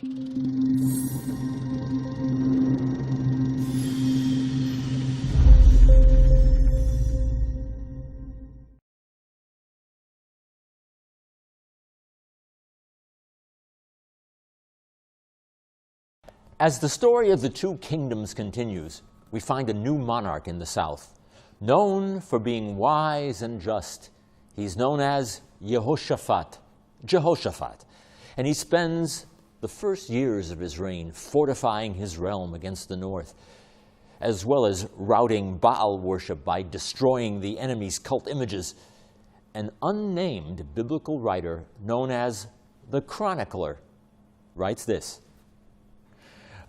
As the story of the two kingdoms continues, we find a new monarch in the south. Known for being wise and just, he's known as Jehoshaphat, and he spends the first years of his reign fortifying his realm against the north, as well as routing Baal worship by destroying the enemy's cult images. An unnamed biblical writer known as the Chronicler writes this: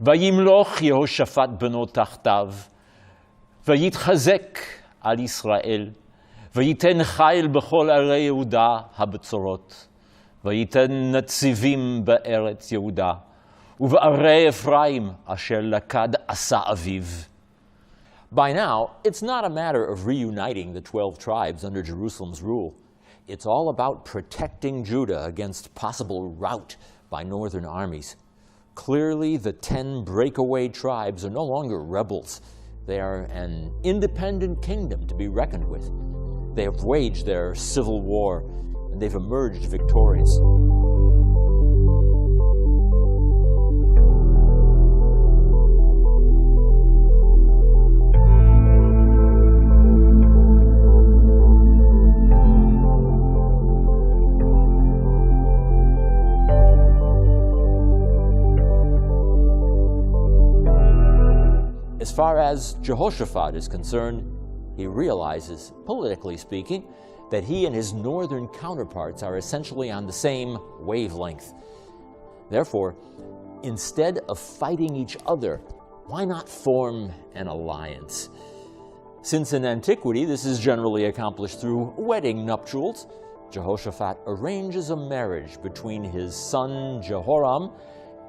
וימלוך יהושפט בנו תחתיו, ויתחזק על ישראל, וייתן חיל בכל ערי יהודה הבצורות, וייתן נציבים בארץ יהודה, ובערי אפרים אשר לכד עשה אביו. By now, it's not a matter of reuniting the 12 tribes under Jerusalem's rule. It's all about protecting Judah against possible rout by northern armies. Clearly, the 10 breakaway tribes are no longer rebels. They are an independent kingdom to be reckoned with. They have waged their civil war, and they've emerged victorious. As far as Jehoshaphat is concerned, he realizes, politically speaking, that he and his northern counterparts are essentially on the same wavelength. Therefore, instead of fighting each other, why not form an alliance? Since in antiquity this is generally accomplished through wedding nuptials, Jehoshaphat arranges a marriage between his son Jehoram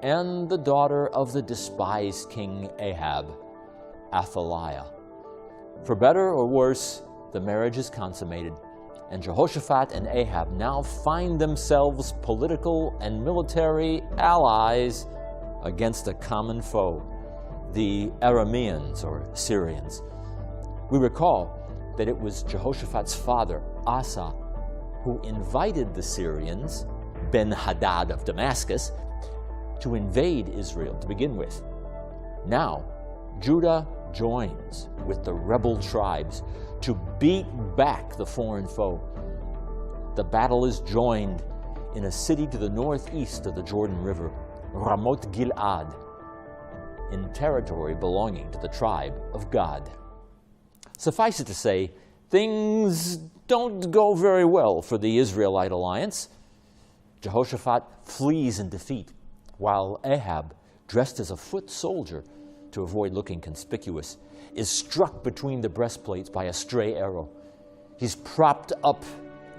and the daughter of the despised king Ahab, Athaliah. For better or worse, the marriage is consummated, and Jehoshaphat and Ahab now find themselves political and military allies against a common foe, the Arameans or Syrians. We recall that it was Jehoshaphat's father, Asa, who invited the Syrians, Ben-Hadad of Damascus, to invade Israel to begin with. Now, Judah joins with the rebel tribes to beat back the foreign foe. The battle is joined in a city to the northeast of the Jordan River, Ramoth Gilad, in territory belonging to the tribe of Gad. Suffice it to say, things don't go very well for the Israelite alliance. Jehoshaphat flees in defeat, while Ahab, dressed as a foot soldier to avoid looking conspicuous, is struck between the breastplates by a stray arrow. He's propped up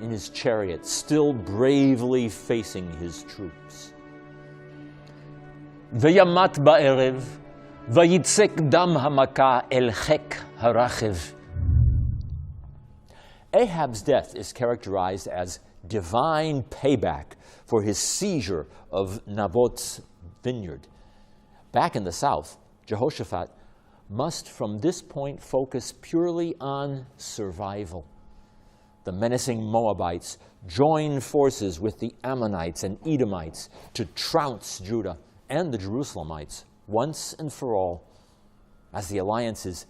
in his chariot, still bravely facing his troops. וימת בערב, ויצק דם המכה אל חיק הרכב. Ahab's death is characterized as divine payback for his seizure of Naboth's vineyard. Back in the south, Jehoshaphat must from this point focus purely on survival. The menacing Moabites join forces with the Ammonites and Edomites to trounce Judah and the Jerusalemites once and for all, as the alliance is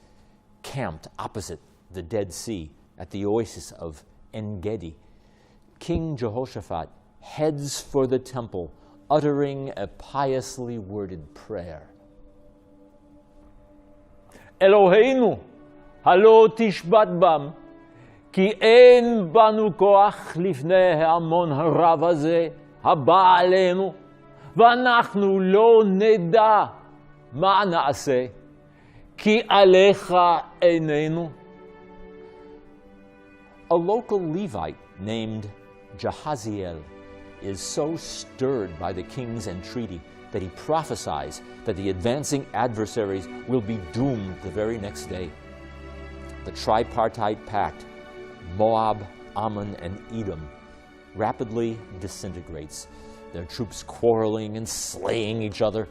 camped opposite the Dead Sea at the oasis of En-Gedi. King Jehoshaphat heads for the temple, uttering a piously worded prayer. אלוהינו, הלא תשבת בם, כי אין בנו כוח לפני ההמון הרב הזה, הבא עלינו, ואנחנו לא נדע מה נעשה, כי עליך עינינו. A local Levite named Jahaziel is so stirred by the king's entreaty that he prophesies that the advancing adversaries will be doomed the very next day. The tripartite pact, Moab, Ammon, and Edom, rapidly disintegrates. their troops quarreling and slaying each other.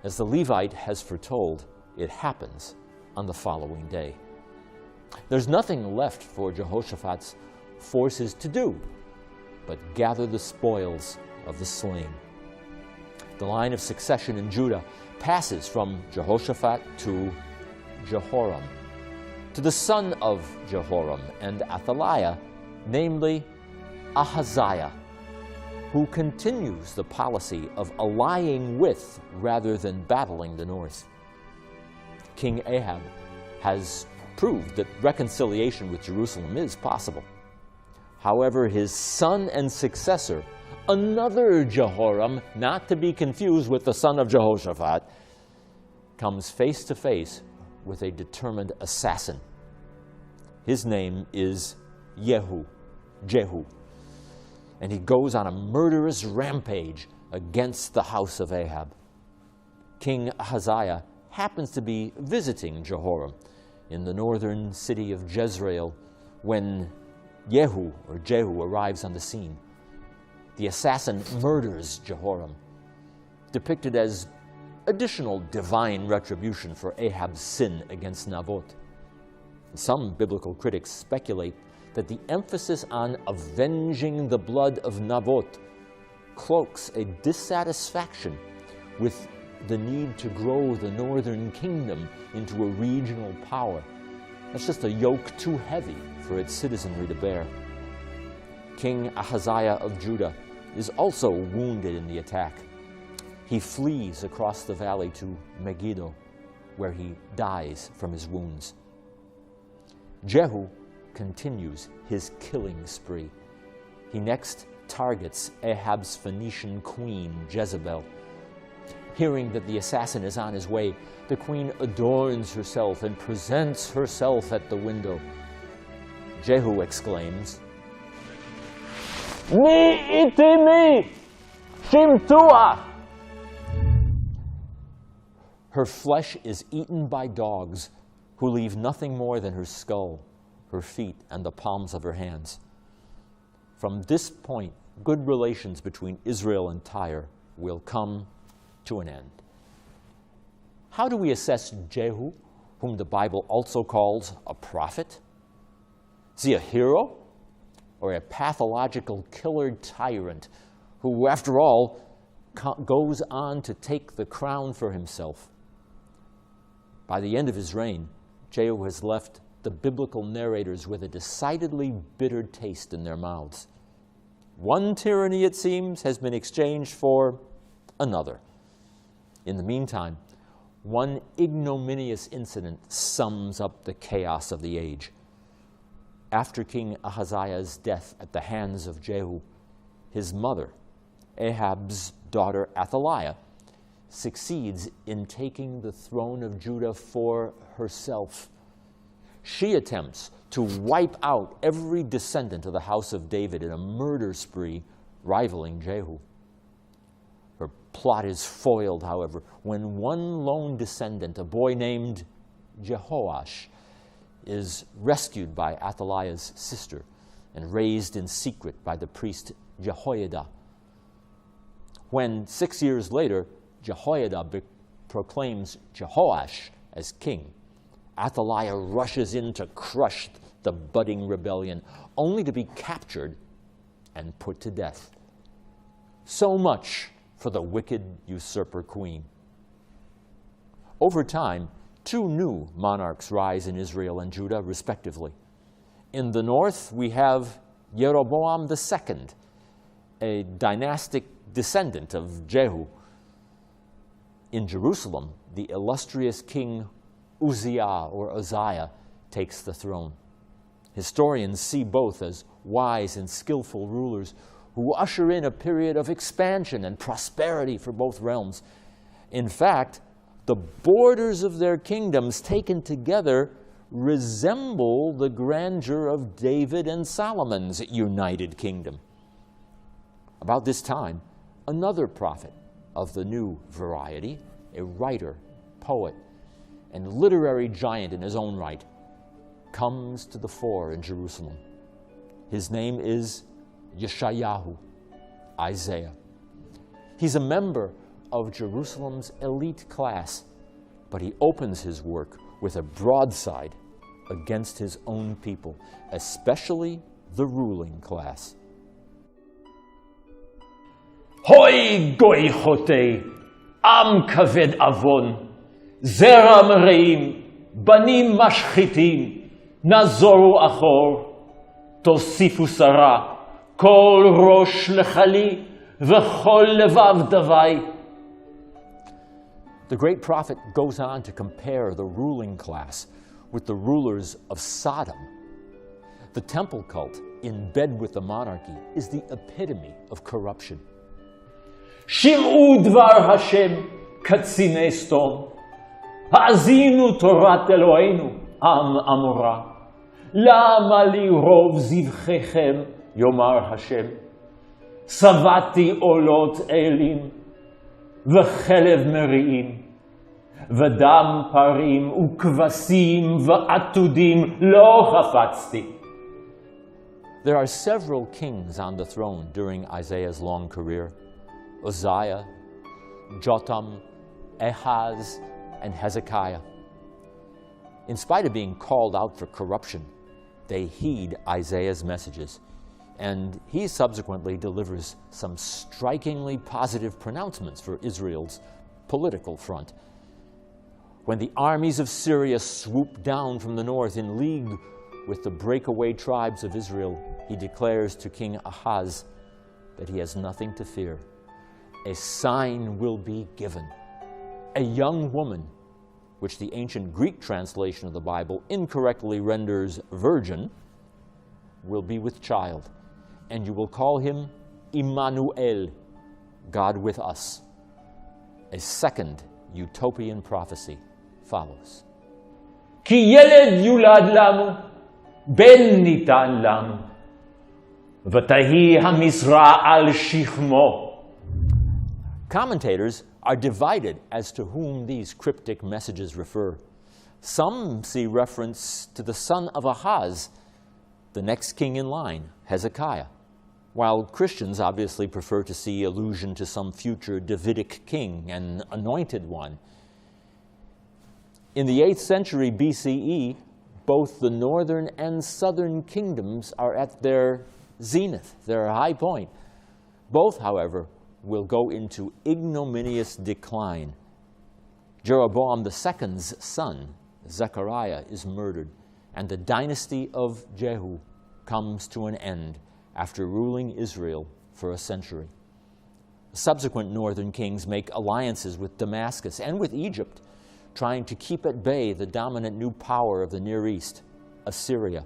As the Levite has foretold, it happens on the following day. There's nothing left for Jehoshaphat's forces to do but gather the spoils of the slain. The line of succession in Judah passes from Jehoshaphat to Jehoram, to the son of Jehoram and Athaliah, namely Ahaziah, who continues the policy of allying with rather than battling the north. King Ahab has proved that reconciliation with Jerusalem is possible. However, his son and successor, another Jehoram, not to be confused with the son of Jehoshaphat, comes face to face with a determined assassin. His name is Jehu, and he goes on a murderous rampage against the house of Ahab. King Ahaziah happens to be visiting Jehoram in the northern city of Jezreel when Jehu arrives on the scene. The assassin murders Jehoram, depicted as additional divine retribution for Ahab's sin against Naboth. Some biblical critics speculate that the emphasis on avenging the blood of Naboth cloaks a dissatisfaction with the need to grow the northern kingdom into a regional power. That's just a yoke too heavy for its citizenry to bear. King Ahaziah of Judah is also wounded in the attack. He flees across the valley to Megiddo, where he dies from his wounds. Jehu continues his killing spree. He next targets Ahab's Phoenician queen, Jezebel. Hearing that the assassin is on his way, the queen adorns herself and presents herself at the window. Jehu exclaims, "Mi itimi, shimtua!" Her flesh is eaten by dogs, who leave nothing more than her skull, her feet, and the palms of her hands. From this point, good relations between Israel and Tyre will come to an end. How do we assess Jehu, whom the Bible also calls a prophet? Is he a hero or a pathological killer tyrant who, after all, goes on to take the crown for himself? By the end of his reign, Jehu has left the biblical narrators with a decidedly bitter taste in their mouths. One tyranny, it seems, has been exchanged for another. In the meantime, one ignominious incident sums up the chaos of the age. After King Ahaziah's death at the hands of Jehu, his mother, Ahab's daughter Athaliah, succeeds in taking the throne of Judah for herself. She attempts to wipe out every descendant of the house of David in a murder spree rivaling Jehu. Her plot is foiled, however, when one lone descendant, a boy named Jehoash, is rescued by Athaliah's sister and raised in secret by the priest Jehoiada. When 6 years later, Jehoiada proclaims Jehoash as king, Athaliah rushes in to crush the budding rebellion, only to be captured and put to death. So much for the wicked usurper queen. Over time, two new monarchs rise in Israel and Judah, respectively. In the north, we have Jeroboam II, a dynastic descendant of Jehu. In Jerusalem, the illustrious king Uzziah takes the throne. Historians see both as wise and skillful rulers who usher in a period of expansion and prosperity for both realms. In fact, the borders of their kingdoms taken together resemble the grandeur of David and Solomon's united kingdom. About this time, another prophet of the new variety, a writer, poet, and literary giant in his own right, comes to the fore in Jerusalem. His name is Yeshayahu, Isaiah. He's a member of Jerusalem's elite class, but he opens his work with a broadside against his own people, especially the ruling class. Hoi goy chote, am kaved avon, zera mereim, banim mashchitim, nazoru achor, tosifu sara, kol rosh lechali, v'chol levav davai. The great prophet goes on to compare the ruling class with the rulers of Sodom. The temple cult, in bed with the monarchy, is the epitome of corruption. Shim'u dvar Hashem katzine stom, ha'azinu torat Eloheinu am amora, lama li rov zivchechem yomar Hashem, savati olot elim, v'chelev meri'im, v'dam parim u'kvasim v'atudim lo chafatzti. There are several kings on the throne during Isaiah's long career: Uzziah, Jotham, Ahaz, and Hezekiah. In spite of being called out for corruption, they heed Isaiah's messages, and he subsequently delivers some strikingly positive pronouncements for Israel's political front. When the armies of Syria swoop down from the north in league with the breakaway tribes of Israel, he declares to King Ahaz that he has nothing to fear. A sign will be given. A young woman, which the ancient Greek translation of the Bible incorrectly renders virgin, will be with child, and you will call him Immanuel, God with us. A second utopian prophecy follows. Ki yeled yulad lamu, ben nitan lamu, v'tahi hamisra al shichmo. Commentators are divided as to whom these cryptic messages refer. Some see reference to the son of Ahaz, the next king in line, Hezekiah, while Christians obviously prefer to see allusion to some future Davidic king and anointed one. In the 8th century BCE, both the northern and southern kingdoms are at their zenith, their high point. Both, however, will go into ignominious decline. Jeroboam II's son, Zechariah, is murdered, and the dynasty of Jehu comes to an end after ruling Israel for a century. Subsequent northern kings make alliances with Damascus and with Egypt, trying to keep at bay the dominant new power of the Near East, Assyria.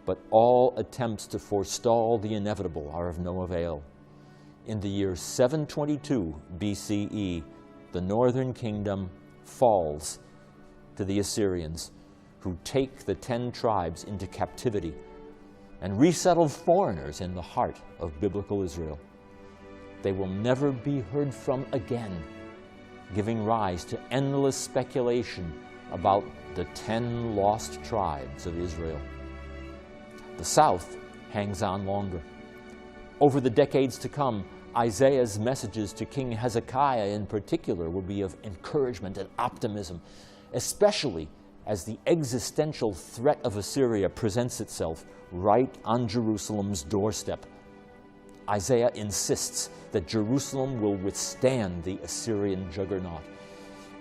But all attempts to forestall the inevitable are of no avail. In the year 722 BCE, the northern kingdom falls to the Assyrians, who take the 10 tribes into captivity and resettle foreigners in the heart of biblical Israel. They will never be heard from again, giving rise to endless speculation about the 10 lost tribes of Israel. The south hangs on longer. Over the decades to come, Isaiah's messages to King Hezekiah in particular will be of encouragement and optimism, especially as the existential threat of Assyria presents itself right on Jerusalem's doorstep. Isaiah insists that Jerusalem will withstand the Assyrian juggernaut,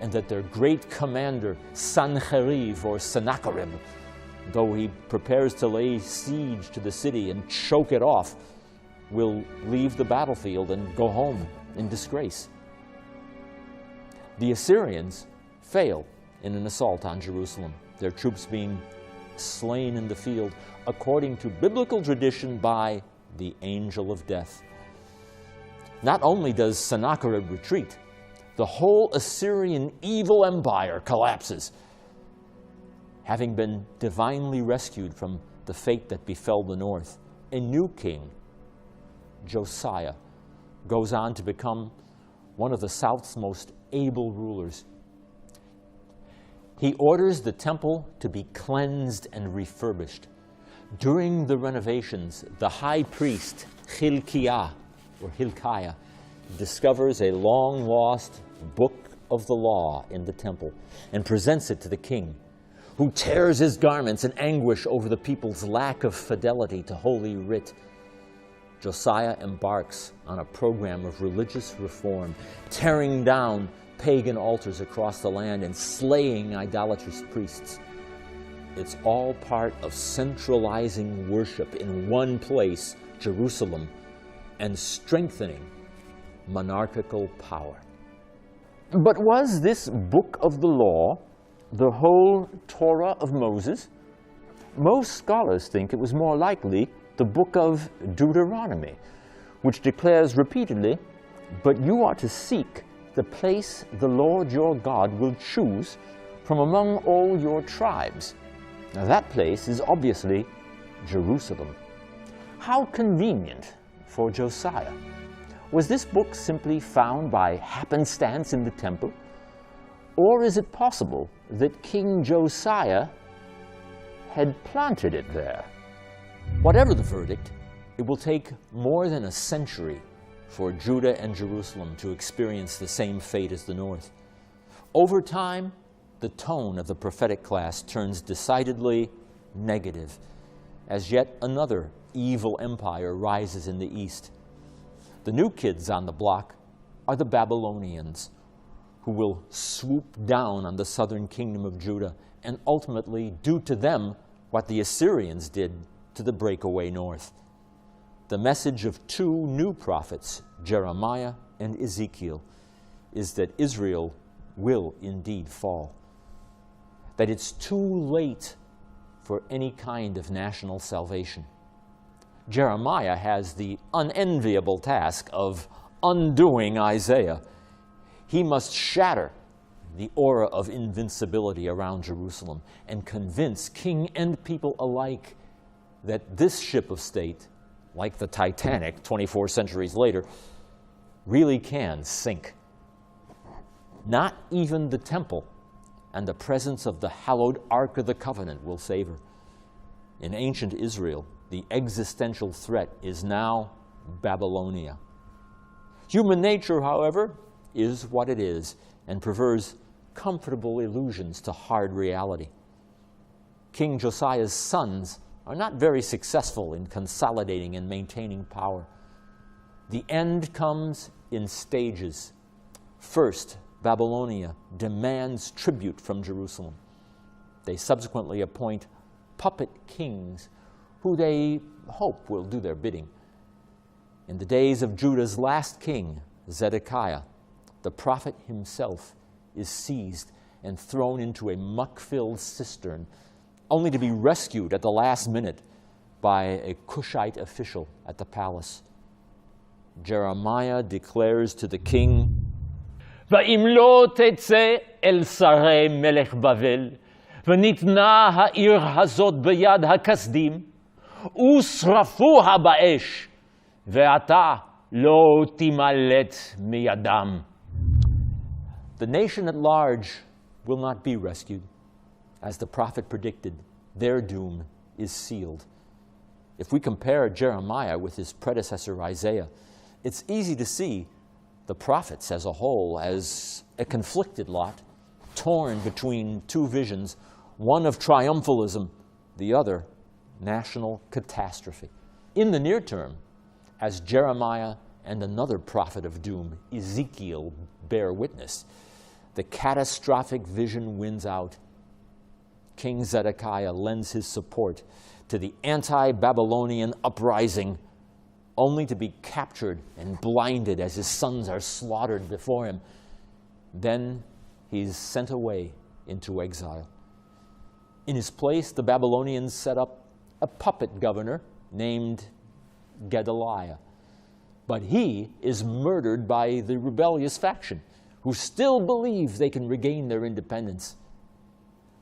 and that their great commander, Sanherib or Sennacherib, though he prepares to lay siege to the city and choke it off, will leave the battlefield and go home in disgrace. The Assyrians fail in an assault on Jerusalem, their troops being slain in the field, according to biblical tradition, by the angel of death. Not only does Sennacherib retreat, the whole Assyrian evil empire collapses. Having been divinely rescued from the fate that befell the north, a new king, Josiah, goes on to become one of the South's most able rulers. He orders the temple to be cleansed and refurbished. During the renovations, the high priest Hilkiah discovers a long-lost book of the law in the temple and presents it to the king, who tears his garments in anguish over the people's lack of fidelity to Holy Writ. Josiah embarks on a program of religious reform, tearing down pagan altars across the land and slaying idolatrous priests. It's all part of centralizing worship in one place, Jerusalem, and strengthening monarchical power. But was this book of the law the whole Torah of Moses? Most scholars think it was more likely the book of Deuteronomy, which declares repeatedly, "But you are to seek the place the Lord your God will choose from among all your tribes." Now that place is obviously Jerusalem. How convenient for Josiah. Was this book simply found by happenstance in the temple? Or is it possible that King Josiah had planted it there? Whatever the verdict, it will take more than a century for Judah and Jerusalem to experience the same fate as the north. Over time, the tone of the prophetic class turns decidedly negative as yet another evil empire rises in the east. The new kids on the block are the Babylonians, who will swoop down on the southern kingdom of Judah and ultimately do to them what the Assyrians did to the breakaway north. The message of two new prophets, Jeremiah and Ezekiel, is that Israel will indeed fall, that it's too late for any kind of national salvation. Jeremiah has the unenviable task of undoing Isaiah. He must shatter the aura of invincibility around Jerusalem and convince king and people alike that this ship of state, like the Titanic 24 centuries later, really can sink. Not even the temple and the presence of the hallowed Ark of the Covenant will save her. In ancient Israel, the existential threat is now Babylonia. Human nature, however, is what it is and prefers comfortable illusions to hard reality. King Josiah's sons are not very successful in consolidating and maintaining power. The end comes in stages. First, Babylonia demands tribute from Jerusalem. They subsequently appoint puppet kings who they hope will do their bidding. In the days of Judah's last king, Zedekiah, the prophet himself is seized and thrown into a muck-filled cistern, only to be rescued at the last minute by a Cushite official at the palace. Jeremiah declares to the king, ואם לא תצא אל שרי מלך בבל, וניתנה העיר הזאת ביד הכסדים, ושרפוה באש, ואתה לא תימלט מידם. the nation at large will not be rescued. As the prophet predicted, their doom is sealed. If we compare Jeremiah with his predecessor Isaiah, it's easy to see the prophets as a whole as a conflicted lot, torn between two visions, one of triumphalism, the other national catastrophe. In the near term, as Jeremiah and another prophet of doom, Ezekiel, bear witness, the catastrophic vision wins out. King Zedekiah lends his support to the anti-Babylonian uprising, only to be captured and blinded as his sons are slaughtered before him. Then he's sent away into exile. In his place, the Babylonians set up a puppet governor named Gedaliah. But he is murdered by the rebellious faction, who still believe they can regain their independence.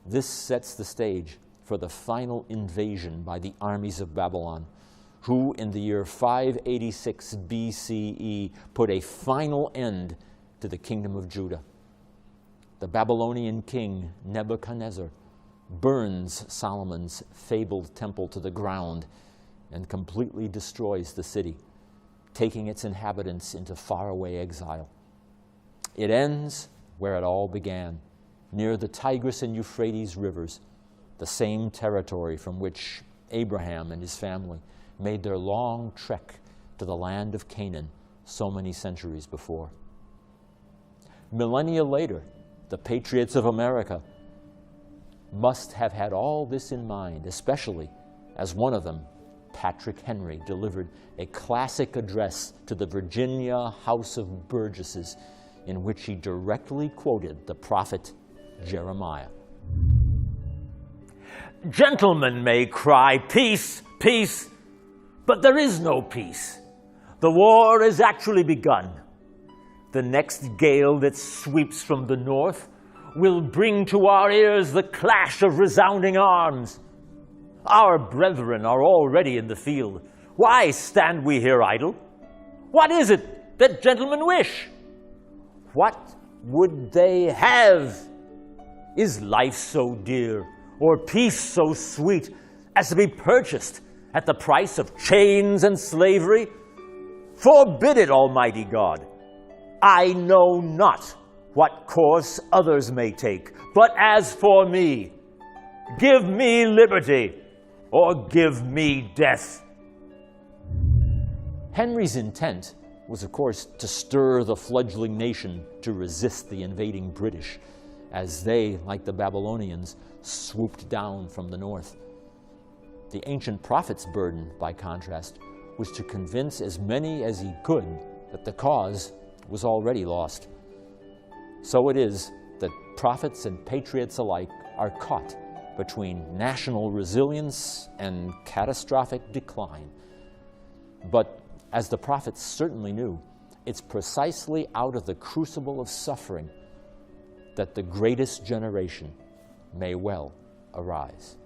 This sets the stage for the final invasion by the armies of Babylon, who in the year 586 BCE put a final end to the kingdom of Judah. The Babylonian king Nebuchadnezzar burns Solomon's fabled temple to the ground and completely destroys the city, taking its inhabitants into faraway exile. It ends where it all began, near the Tigris and Euphrates rivers, the same territory from which Abraham and his family made their long trek to the land of Canaan so many centuries before. Millennia later, the patriots of America must have had all this in mind, especially as one of them, Patrick Henry, delivered a classic address to the Virginia House of Burgesses in which he directly quoted the prophet Jeremiah. Gentlemen may cry, peace, peace, but there is no peace. The war has actually begun. The next gale that sweeps from the north will bring to our ears the clash of resounding arms. Our brethren are already in the field. Why stand we here idle? What is it that gentlemen wish? What would they have? Is life so dear, or peace so sweet, as to be purchased at the price of chains and slavery? Forbid it, Almighty God. I know not what course others may take, but as for me, give me liberty, or give me death. Henry's intent was, of course, to stir the fledgling nation to resist the invading British, as they, like the Babylonians, swooped down from the north. The ancient prophet's burden, by contrast, was to convince as many as he could that the cause was already lost. So it is that prophets and patriots alike are caught between national resilience and catastrophic decline. But as the prophets certainly knew, it's precisely out of the crucible of suffering that the greatest generation may well arise.